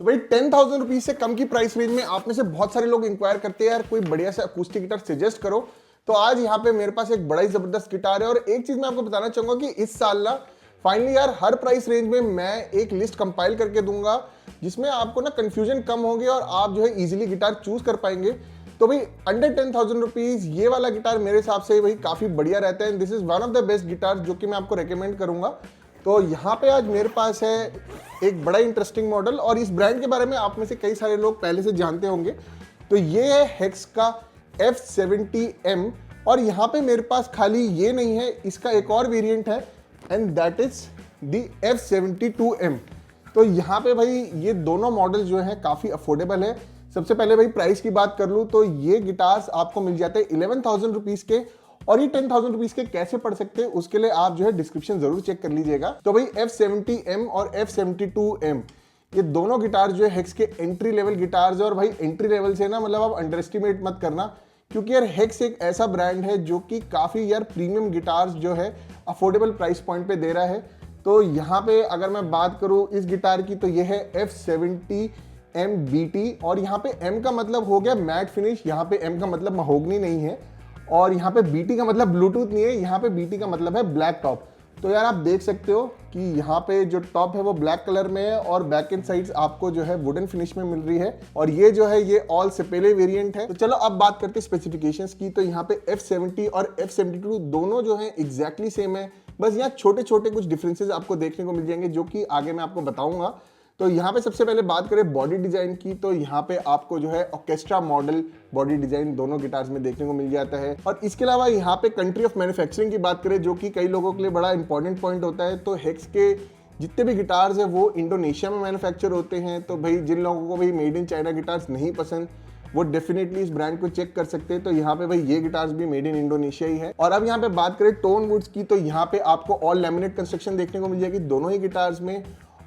तो भाई 10,000 रुपीज से कम की प्राइस रेंज में आप में से बहुत सारे लोग इंक्वायर करते हैं यार कोई बढ़िया सा अकूस्टिक गिटार सजेस्ट करो। तो आज यहाँ पे मेरे पास एक बड़ा ही जबरदस्त गिटार है और एक चीज मैं आपको बताना चाहूंगा कि इस साल ना फाइनली यार हर प्राइस रेंज में मैं एक लिस्ट कंपाइल करके दूंगा जिसमें आपको ना कंफ्यूजन कम होगी और आप जो है इजीली गिटार चूज कर पाएंगे। तो भाई अंडर 10,000 रुपीज ये वाला गिटार मेरे हिसाब से भाई काफी बढ़िया रहता है। This is one of the best guitar जो कि मैं आपको रेकमेंड करूंगा। तो यहाँ पे आज मेरे पास है एक बड़ा इंटरेस्टिंग मॉडल और इस ब्रांड के बारे में आप में से कई सारे लोग पहले से जानते होंगे। तो ये है हेक्स का F70M और यहाँ पे मेरे पास खाली ये नहीं है, इसका एक और वेरिएंट है and that is the F72M। तो यहाँ पे भाई ये दोनों मॉडल जो है काफ़ी अफोर्डेबल है। सबसे पहले भाई प्राइस की बात कर लूँ तो ये गिटार्स आपको मिल जाते हैं 11,000 रुपीज़ के और ये 10,000 रुपीज़ के कैसे पड़ सकते हैं उसके लिए आप जो है डिस्क्रिप्शन जरूर चेक कर लीजिएगा। तो भाई F70M और F72M ये दोनों गिटार जो है हेक्स के एंट्री लेवल गिटार्स है और भाई एंट्री लेवल से ना मतलब आप अंडर एस्टिमेट मत करना क्योंकि यार हेक्स एक ऐसा ब्रांड है जो कि काफ़ी यार प्रीमियम गिटार्स जो है अफोर्डेबल प्राइस पॉइंट पे दे रहा है। तो यहाँ पे अगर मैं बात करूँ इस गिटार की तो ये है F70M BT और यहाँ पे M का मतलब हो गया मैट फिनिश, यहाँ पे M का मतलब महोगनी नहीं है और यहाँ पे BT का मतलब ब्लूटूथ नहीं है, यहाँ पे BT का मतलब है ब्लैक टॉप। तो यार आप देख सकते हो कि यहाँ पे जो टॉप है वो ब्लैक कलर में है और बैक एंड साइड्स आपको जो है वुडन फिनिश में मिल रही है और ये जो है ये ऑल सेपेले वेरिएंट है। तो चलो अब बात करते हैं स्पेसिफिकेशंस की। तो यहाँ पे F70 और F72 दोनों जो है एग्जैक्टली सेम है, बस यहाँ छोटे छोटे कुछ डिफरेंसेस आपको देखने को मिल जाएंगे जो कि आगे मैं आपको बताऊंगा। तो यहाँ पे सबसे पहले बात करें बॉडी डिजाइन की तो यहाँ पे आपको जो है ऑर्केस्ट्रा मॉडल बॉडी डिजाइन दोनों गिटार्स में देखने को मिल जाता है। और इसके अलावा यहाँ पे कंट्री ऑफ मैन्युफैक्चरिंग की बात करें जो कि कई लोगों के लिए बड़ा इंपॉर्टेंट पॉइंट होता है। तो हेक्स के जितने भी गिटार्स हैं वो इंडोनेशिया में मैन्युफैक्चर होते हैं। तो भाई जिन लोगों को भाई मेड इन चाइना गिटार्स नहीं पसंद वो डेफिनेटली इस ब्रांड को चेक कर सकते हैं। तो यहाँ पे भाई ये गिटार्स भी मेड इन इंडोनेशिया ही है। और अब यहाँ पे बात करें टोन वुड्स की तो यहाँ पे आपको ऑल लैमिनेट कंस्ट्रक्शन देखने को मिल जाएगी दोनों ही गिटार्स में।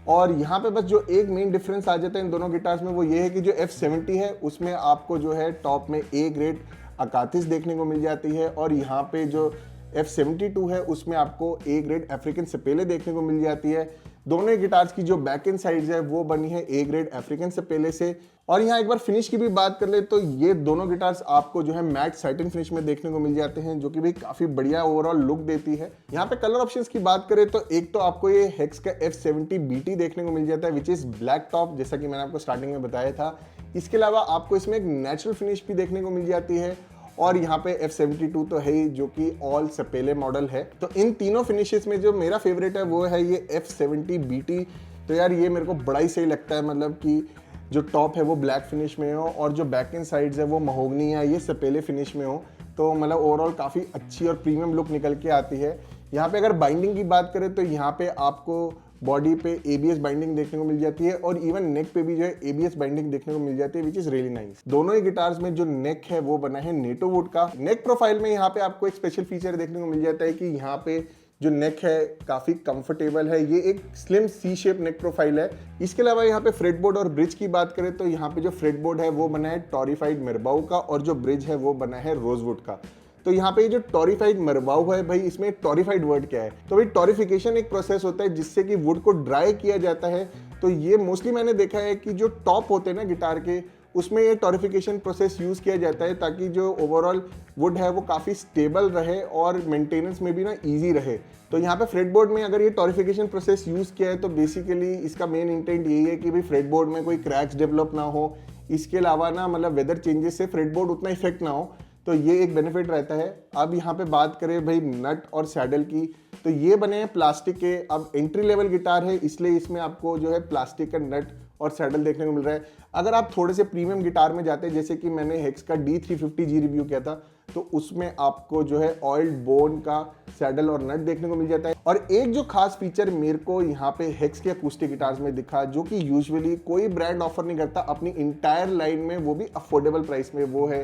और यहाँ पे बस जो एक मेन डिफरेंस आ जाता है इन दोनों गिटार्स में वो ये है कि जो F70 है उसमें आपको जो है टॉप में A ग्रेड अकातिस देखने को मिल जाती है और यहाँ पे जो F72 है उसमें आपको A ग्रेड अफ्रीकन सपेले देखने को मिल जाती है। दोनों ही गिटार्स की जो बैक एंड साइड्स है वो बनी है A ग्रेड अफ्रीकन सपेले से। और यहाँ एक बार फिनिश की भी बात कर ले तो ये दोनों गिटार्स आपको जो है मैट सैटिन फिनिश में देखने को मिल जाते हैं जो कि भी काफी बढ़िया ओवरऑल लुक देती है। यहाँ पे कलर ऑप्शंस की बात करें तो एक तो आपको ये हेक्स का F70 BT देखने को मिल जाता है विच इज ब्लैक टॉप जैसा कि मैंने आपको स्टार्टिंग में बताया था। इसके अलावा आपको इसमें एक नेचुरल फिनिश भी देखने को मिल जाती है और यहाँ पे F72 तो है ही जो कि ऑल सपेले मॉडल है। तो इन तीनों फिनिशेस में जो मेरा फेवरेट है वो है ये F70 BT। तो यार ये मेरे को बड़ा ही सही लगता है, मतलब कि जो टॉप है वो ब्लैक फिनिश में हो और जो बैक एंड साइड्स है वो महोगनी या ये सपेले फिनिश में हो। तो मतलब ओवरऑल काफ़ी अच्छी और प्रीमियम लुक निकल के आती है। यहाँ पे अगर बाइंडिंग की बात करें तो यहाँ पे आपको बॉडी पे ABS बाइंडिंग देखने को मिल जाती है और इवन नेक पे भी जो है ABS बाइंडिंग देखने को मिल जाती है विच इज रियली नाइस। दोनों ही गिटार्स में जो नेक है वो बना है नेटो वुड का। नेक प्रोफाइल में यहाँ पे आपको एक स्पेशल फीचर देखने को मिल जाता है कि यहाँ पे जो नेक है काफ़ी कंफर्टेबल है, ये एक स्लिम सी शेप नेक प्रोफाइल है। इसके अलावा यहाँ पे फ्रेटबोर्ड और ब्रिज की बात करें तो यहाँ पे जो फ्रेटबोर्ड है वो बना है टॉरिफाइड मरबाऊ का और जो ब्रिज है वो बना है रोजवुड का। तो यहाँ पे जो टॉरिफाइड मरबाऊ है भाई इसमें टॉरिफाइड वर्ड क्या है, तो भाई टॉरिफिकेशन एक प्रोसेस होता है जिससे कि वुड को ड्राई किया जाता है। तो ये मोस्टली मैंने देखा है कि जो टॉप होते हैं ना गिटार के उसमें ये टॉरिफिकेशन प्रोसेस यूज़ किया जाता है ताकि जो ओवरऑल वुड है वो काफ़ी स्टेबल रहे और मेंटेनेंस में भी ना इजी रहे। तो यहाँ पे फ्रेटबोर्ड में अगर ये टॉरिफिकेशन प्रोसेस यूज़ किया है तो बेसिकली इसका मेन इंटेंट यही है कि भाई फ्रेटबोर्ड में कोई क्रैक्स डेवलप ना हो, इसके अलावा ना मतलब वेदर चेंजेस से फ्रेटबोर्ड उतना इफेक्ट ना हो। तो ये एक बेनिफिट रहता है। अब यहाँ पे बात करें भाई नट और सैडल की तो ये बने हैं प्लास्टिक के। अब एंट्री लेवल गिटार है इसलिए इसमें आपको जो है प्लास्टिक का नट और सैडल देखने को मिल रहा है। अगर आप थोड़े से प्रीमियम गिटार में जाते हैं जैसे कि मैंने हेक्स का D350G रिव्यू किया था तो उसमें आपको जो है ऑयल्ड बोन का सैडल और नट देखने को मिल जाता है। और एक जो खास फीचर मेरे को यहाँ पे हेक्स के अकूस्टिक गिटार्स में दिखा जो कि यूजुअली कोई ब्रांड ऑफर नहीं करता अपनी इंटायर लाइन में, वो भी अफोर्डेबल प्राइस में, वो है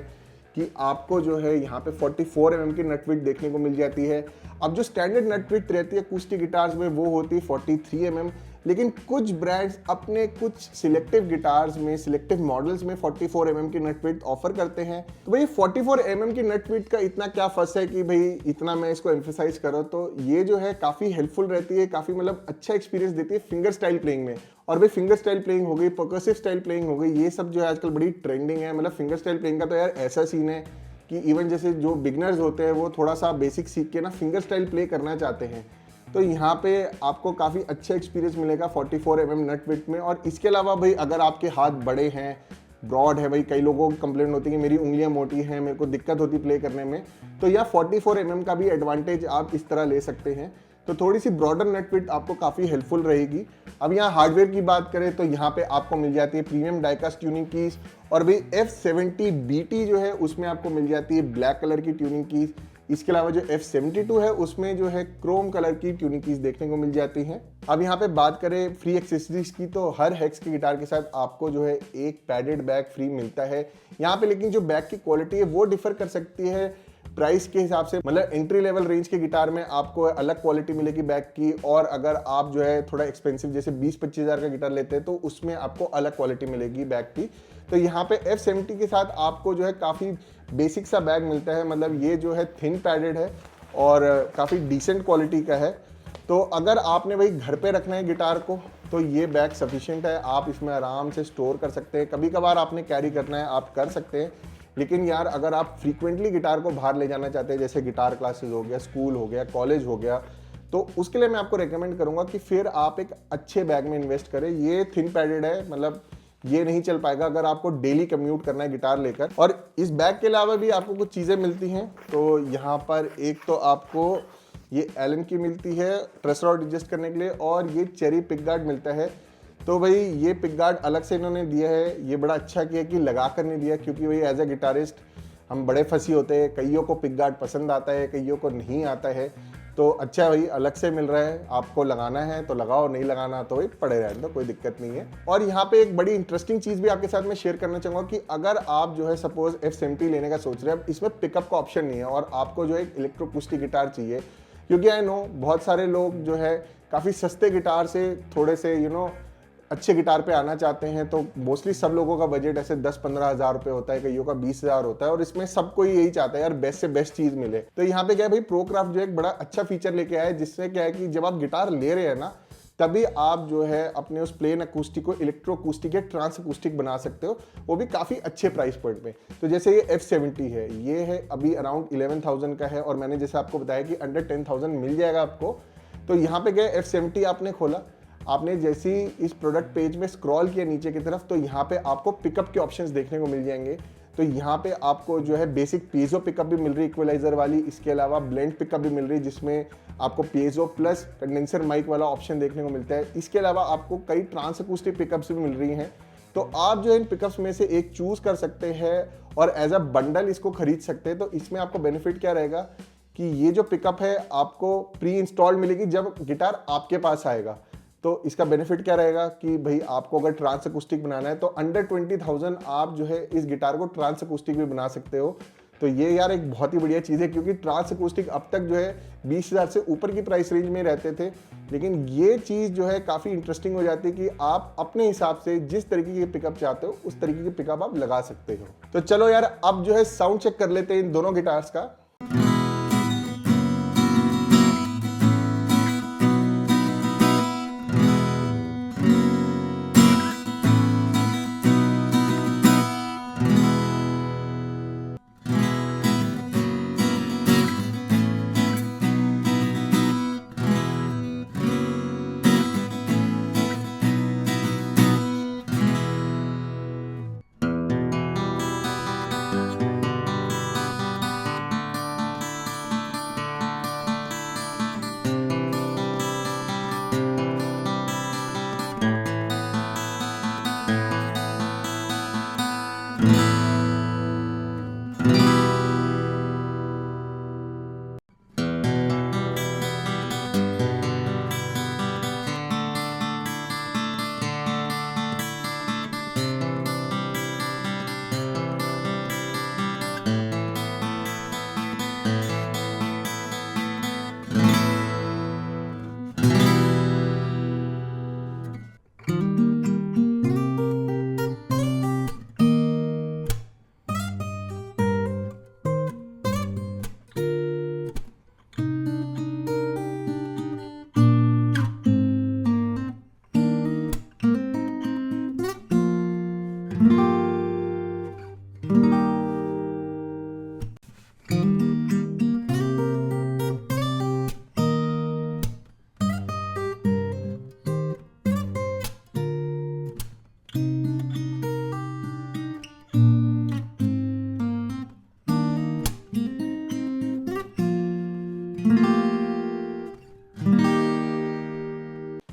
कि आपको जो है यहाँ पे 44 mm की नट विड्थ देखने को मिल जाती है। अब जो स्टैंडर्ड नट विड्थ रहती है अकूस्टिक गिटार्स में वो होती है 43 mm, लेकिन कुछ ब्रांड्स अपने कुछ सिलेक्टिव गिटार्स में सिलेक्टिव मॉडल्स में 44 mm की नट विड्थ ऑफर करते हैं। तो भाई 44 mm की नट विड्थ का इतना क्या फर्क है कि भाई इतना मैं इसको एम्फेसाइज करूँ, तो ये जो है काफ़ी हेल्पफुल रहती है, काफ़ी मतलब अच्छा एक्सपीरियंस देती है फिंगर स्टाइल प्लेइंग में। और भाई फिंगर स्टाइल प्लेइंग हो गई, परकसिव स्टाइल प्लेइंग हो गई, ये सब जो है आजकल बड़ी ट्रेंडिंग है। मतलब फिंगर स्टाइल प्लेइंग का तो यार ऐसा सीन है कि इवन जैसे जो बिगनर्स होते हैं वो थोड़ा सा बेसिक सीख के ना फिंगर स्टाइल प्ले करना चाहते हैं, तो यहाँ पे आपको काफ़ी अच्छा एक्सपीरियंस मिलेगा 44mm नट विड्थ में। और इसके अलावा भाई अगर आपके हाथ बड़े हैं, ब्रॉड है, भाई कई लोगों को कंप्लेंट होती है कि मेरी उंगलियां मोटी हैं, मेरे को दिक्कत होती प्ले करने में, तो यह 44mm का भी एडवांटेज आप इस तरह ले सकते हैं। तो थोड़ी सी ब्रॉडर नट विड्थ आपको काफ़ी हेल्पफुल रहेगी। अब यहाँ हार्डवेयर की बात करें तो यहाँ पे आपको मिल जाती है प्रीमियम डाइकास्ट ट्यूनिंग कीज, और भाई F70BT जो है उसमें आपको मिल जाती है ब्लैक कलर की ट्यूनिंग कीज। इसके अलावा जो F72 है उसमें जो है क्रोम कलर की ट्यूनिंग कीज देखने को मिल जाती हैं। अब यहाँ पे बात करें फ्री एक्सेसरीज की, तो हर हेक्स के गिटार के साथ आपको जो है एक पैडेड बैग फ्री मिलता है यहाँ पे। लेकिन जो बैग की क्वालिटी है वो डिफर कर सकती है प्राइस के हिसाब से। मतलब एंट्री लेवल रेंज के गिटार में आपको अलग क्वालिटी मिलेगी बैग की, और अगर आप जो है थोड़ा एक्सपेंसिव जैसे 20-25 हज़ार का गिटार लेते हैं तो उसमें आपको अलग क्वालिटी मिलेगी बैग की। तो यहाँ पे F70 के साथ आपको जो है काफ़ी बेसिक सा बैग मिलता है। मतलब ये जो है थिन पैडेड है और काफ़ी डिसेंट क्वालिटी का है। तो अगर आपने भाई घर पे रखना है गिटार को तो ये बैग सफिशिएंट है, आप इसमें आराम से स्टोर कर सकते हैं। कभी कभार आपने कैरी करना है आप कर सकते हैं, लेकिन यार अगर आप फ्रीक्वेंटली गिटार को बाहर ले जाना चाहते हैं, जैसे गिटार क्लासेस हो गया, स्कूल हो गया, कॉलेज हो गया, तो उसके लिए मैं आपको रेकमेंड करूंगा कि फिर आप एक अच्छे बैग में इन्वेस्ट करें। ये थिन पैडेड है, मतलब ये नहीं चल पाएगा अगर आपको डेली कम्यूट करना है गिटार लेकर। और इस बैग के अलावा भी आपको कुछ चीज़ें मिलती हैं। तो यहाँ पर एक तो आपको ये एलन की मिलती है ट्रेस रॉड एडजस्ट करने के लिए, और ये चेरी पिक गार्ड मिलता है। तो भाई ये पिक गार्ड अलग से इन्होंने दिया है, ये बड़ा अच्छा किया कि लगा कर नहीं दिया, क्योंकि भाई एज ए गिटारिस्ट हम बड़े फंसी होते हैं, कईयों को पिक गार्ड पसंद आता है, कईयों को नहीं आता है। तो अच्छा भाई अलग से मिल रहा है, आपको लगाना है तो लगाओ, नहीं लगाना तो भाई पड़े रहने दो, कोई दिक्कत नहीं है। और यहाँ पे एक बड़ी इंटरेस्टिंग चीज़ भी आपके साथ में शेयर करना चाहूँगा कि अगर आप जो है सपोज F70 लेने का सोच रहे हैं, इसमें पिकअप का ऑप्शन नहीं है और आपको जो है एक इलेक्ट्रोअकूस्टिक गिटार चाहिए, क्योंकि आई नो बहुत सारे लोग जो है काफ़ी सस्ते गिटार से थोड़े से अच्छे गिटार पे आना चाहते हैं। तो मोस्टली सब लोगों का बजट ऐसे 10-15 हज़ार रुपये होता है, कईयों का 20 हज़ार होता है, और इसमें सब कोई यही चाहता है यार बेस्ट से बेस्ट चीज़ मिले। तो यहाँ पे क्या है भाई, प्रोक्राफ्ट जो है एक बड़ा अच्छा फीचर लेके आया है, जिससे क्या है कि जब आप गिटार ले रहे हैं ना, तभी आप जो है अपने उस प्लेन अकूस्टिक को इलेक्ट्रो अकूस्टिक या ट्रांस अकूस्टिक बना सकते हो, वो भी काफ़ी अच्छे प्राइस पॉइंट पे। तो जैसे ये F70 है, ये है अभी अराउंड 11,000 का है, और मैंने जैसे आपको बताया कि अंडर 10,000 मिल जाएगा आपको। तो यहाँ पे गए F70 आपने खोला, आपने जैसी इस प्रोडक्ट पेज में स्क्रॉल किया नीचे की तरफ, तो यहाँ पे आपको पिकअप के ऑप्शंस देखने को मिल जाएंगे। तो यहाँ पे आपको जो है बेसिक पीजो पिकअप भी मिल रही है इक्वलाइजर वाली, इसके अलावा ब्लेंड पिकअप भी मिल रही है जिसमें आपको पीजो प्लस कंडेंसर माइक वाला ऑप्शन देखने को मिलता है। इसके अलावा आपको कई ट्रांस अकूस्टिक पिकअप्स भी मिल रही हैं। तो आप जो है इन पिकअप्स में से एक चूज कर सकते हैं और एज अ बंडल इसको खरीद सकते हैं। तो इसमें आपको बेनिफिट क्या रहेगा कि ये जो पिकअप है आपको प्री इंस्टॉल्ड मिलेगी जब गिटार आपके पास आएगा। तो इसका बेनिफिट क्या रहेगा कि भाई आपको अगर ट्रांस अकूस्टिक बनाना है तो अंडर 20,000 आप जो है इस गिटार को ट्रांस अकूस्टिक भी बना सकते हो। तो ये यार एक बहुत ही बढ़िया चीज़ है, क्योंकि ट्रांस अकूस्टिक अब तक जो है 20,000 से ऊपर की प्राइस रेंज में रहते थे, लेकिन ये चीज़ जो है काफ़ी इंटरेस्टिंग हो जाती है कि आप अपने हिसाब से जिस तरीके की पिकअप चाहते हो उस तरीके की पिकअप आप लगा सकते हो। तो चलो यार अब जो है साउंड चेक कर लेते हैं इन दोनों गिटार्स का। तो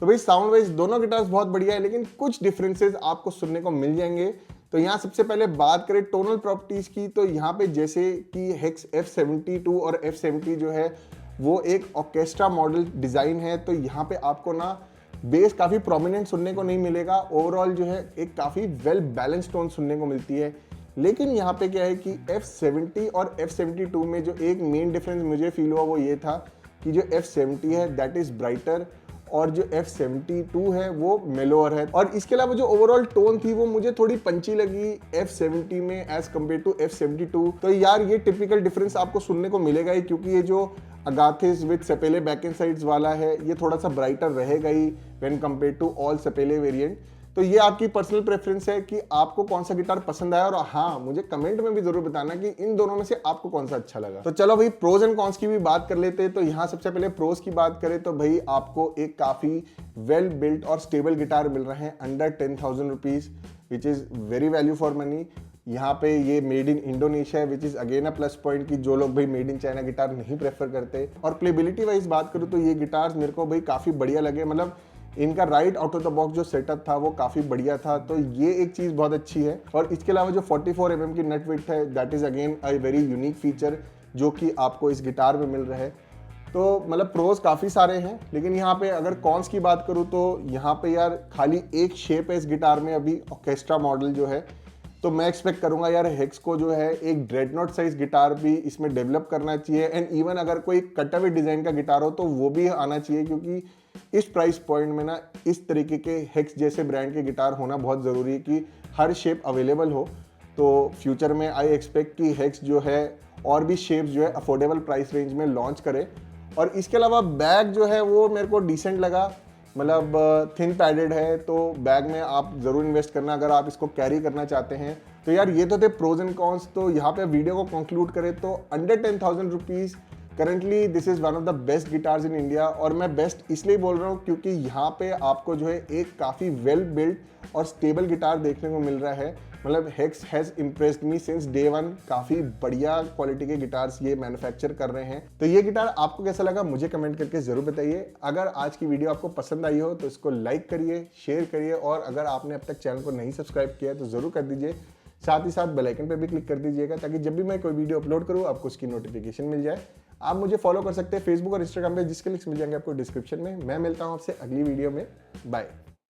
भाई साउंड वाइज दोनों गिटार्स बहुत बढ़िया है, लेकिन कुछ डिफरेंसेस आपको सुनने को मिल जाएंगे। तो यहाँ सबसे पहले बात करें टोनल प्रॉपर्टीज की, तो यहाँ पे जैसे कि हेक्स F72 और F70 जो है वो एक ऑर्केस्ट्रा मॉडल डिजाइन है, तो यहाँ पे आपको ना बेस काफी प्रोमिनेंट सुनने को नहीं मिलेगा। ओवरऑल जो है एक काफी वेल बैलेंस टोन सुनने को मिलती है। लेकिन यहाँ पे क्या है कि F70 और F72 में जो एक मेन डिफरेंस मुझे फील हुआ वो ये था कि जो F70 है दैट इज ब्राइटर और जो F72 है वो मेलोअर है। और इसके अलावा जो ओवरऑल टोन थी वो मुझे थोड़ी पंची लगी F70 में एज कम्पेयर टू F72। तो यार ये टिपिकल डिफरेंस आपको सुनने को मिलेगा ही, क्योंकि ये जो Agathis with sapele back and sides वाला है ये थोड़ा सा ब्राइटर रहेगा ही when compared to all sapele variant. तो ये आपकी पर्सनल प्रेफरेंस है कि आपको कौन सा गिटार पसंद आया, और हाँ मुझे कमेंट में भी जरूर बताना कि इन दोनों में से आपको कौन सा अच्छा लगा। तो चलो भाई प्रोज एंड कॉन्स की भी बात कर लेते हैं। तो यहाँ सबसे पहले प्रोज की बात करें तो भाई आपको एक काफी वेल बिल्ट और स्टेबल गिटार मिल रहे हैं under 10,000 rupees, which is very value for money. यहाँ पे ये मेड इन इंडोनेशिया है, which is again a plus point कि जो लोग भाई मेड इन चाइना गिटार नहीं प्रेफर करते। और प्लेबिलिटी वाइज बात करूँ तो ये गिटार्स मेरे को भाई काफी बढ़िया लगे, मतलब इनका right out of the box जो सेटअप था वो काफी बढ़िया था, तो ये एक चीज बहुत अच्छी है। और इसके अलावा जो 44 mm की नट विड्थ है that is again a very unique feature जो कि आपको इस गिटार में मिल रहा है। तो मतलब प्रोज काफी सारे हैं, लेकिन यहाँ पे अगर कॉन्स की बात करूँ तो यहाँ पे यार खाली एक शेप है इस गिटार में अभी ऑर्केस्ट्रा मॉडल जो है। तो मैं एक्सपेक्ट करूंगा यार हेक्स को जो है एक ड्रेडनोट साइज गिटार भी इसमें डेवलप करना चाहिए, एंड इवन अगर कोई कटअवे डिजाइन का गिटार हो तो वो भी आना चाहिए, क्योंकि इस प्राइस पॉइंट में ना इस तरीके के हेक्स जैसे ब्रांड के गिटार होना बहुत ज़रूरी है कि हर शेप अवेलेबल हो। तो फ्यूचर में आई एक्सपेक्ट कि हेक्स जो है और भी शेप्स जो है अफोर्डेबल प्राइस रेंज में लॉन्च करे। और इसके अलावा बैग जो है वो मेरे को डिसेंट लगा, मतलब थिन पैडेड है, तो बैग में आप ज़रूर इन्वेस्ट करना अगर आप इसको कैरी करना चाहते हैं। तो यार ये तो थे प्रोज एंड कॉन्स। तो यहाँ पे वीडियो को कंक्लूड करें तो under 10,000 rupees currently this is one of the best guitars in India. और मैं बेस्ट इसलिए बोल रहा हूँ क्योंकि यहाँ पे आपको जो है एक काफ़ी वेल बिल्ट और स्टेबल गिटार देखने को मिल रहा है। मतलब hex has impressed me since day one, काफ़ी बढ़िया क्वालिटी के गिटार्स ये मैन्युफैक्चर कर रहे हैं। तो ये गिटार आपको कैसा लगा मुझे कमेंट करके ज़रूर बताइए। अगर आज की वीडियो आपको पसंद आई हो तो इसको लाइक करिए, शेयर करिए, और अगर आपने अब तक चैनल को नहीं सब्सक्राइब किया है तो ज़रूर कर दीजिए। साथ ही साथ बेल आइकन पर भी क्लिक कर दीजिएगा ताकि जब भी मैं कोई वीडियो अपलोड करूँ आपको उसकी नोटिफिकेशन मिल जाए। आप मुझे फॉलो कर सकते हैं फेसबुक और इंस्टाग्राम पे, जिसके लिंक्स मिल जाएंगे आपको डिस्क्रिप्शन में। मैं मिलता हूँ आपसे अगली वीडियो में। बाय।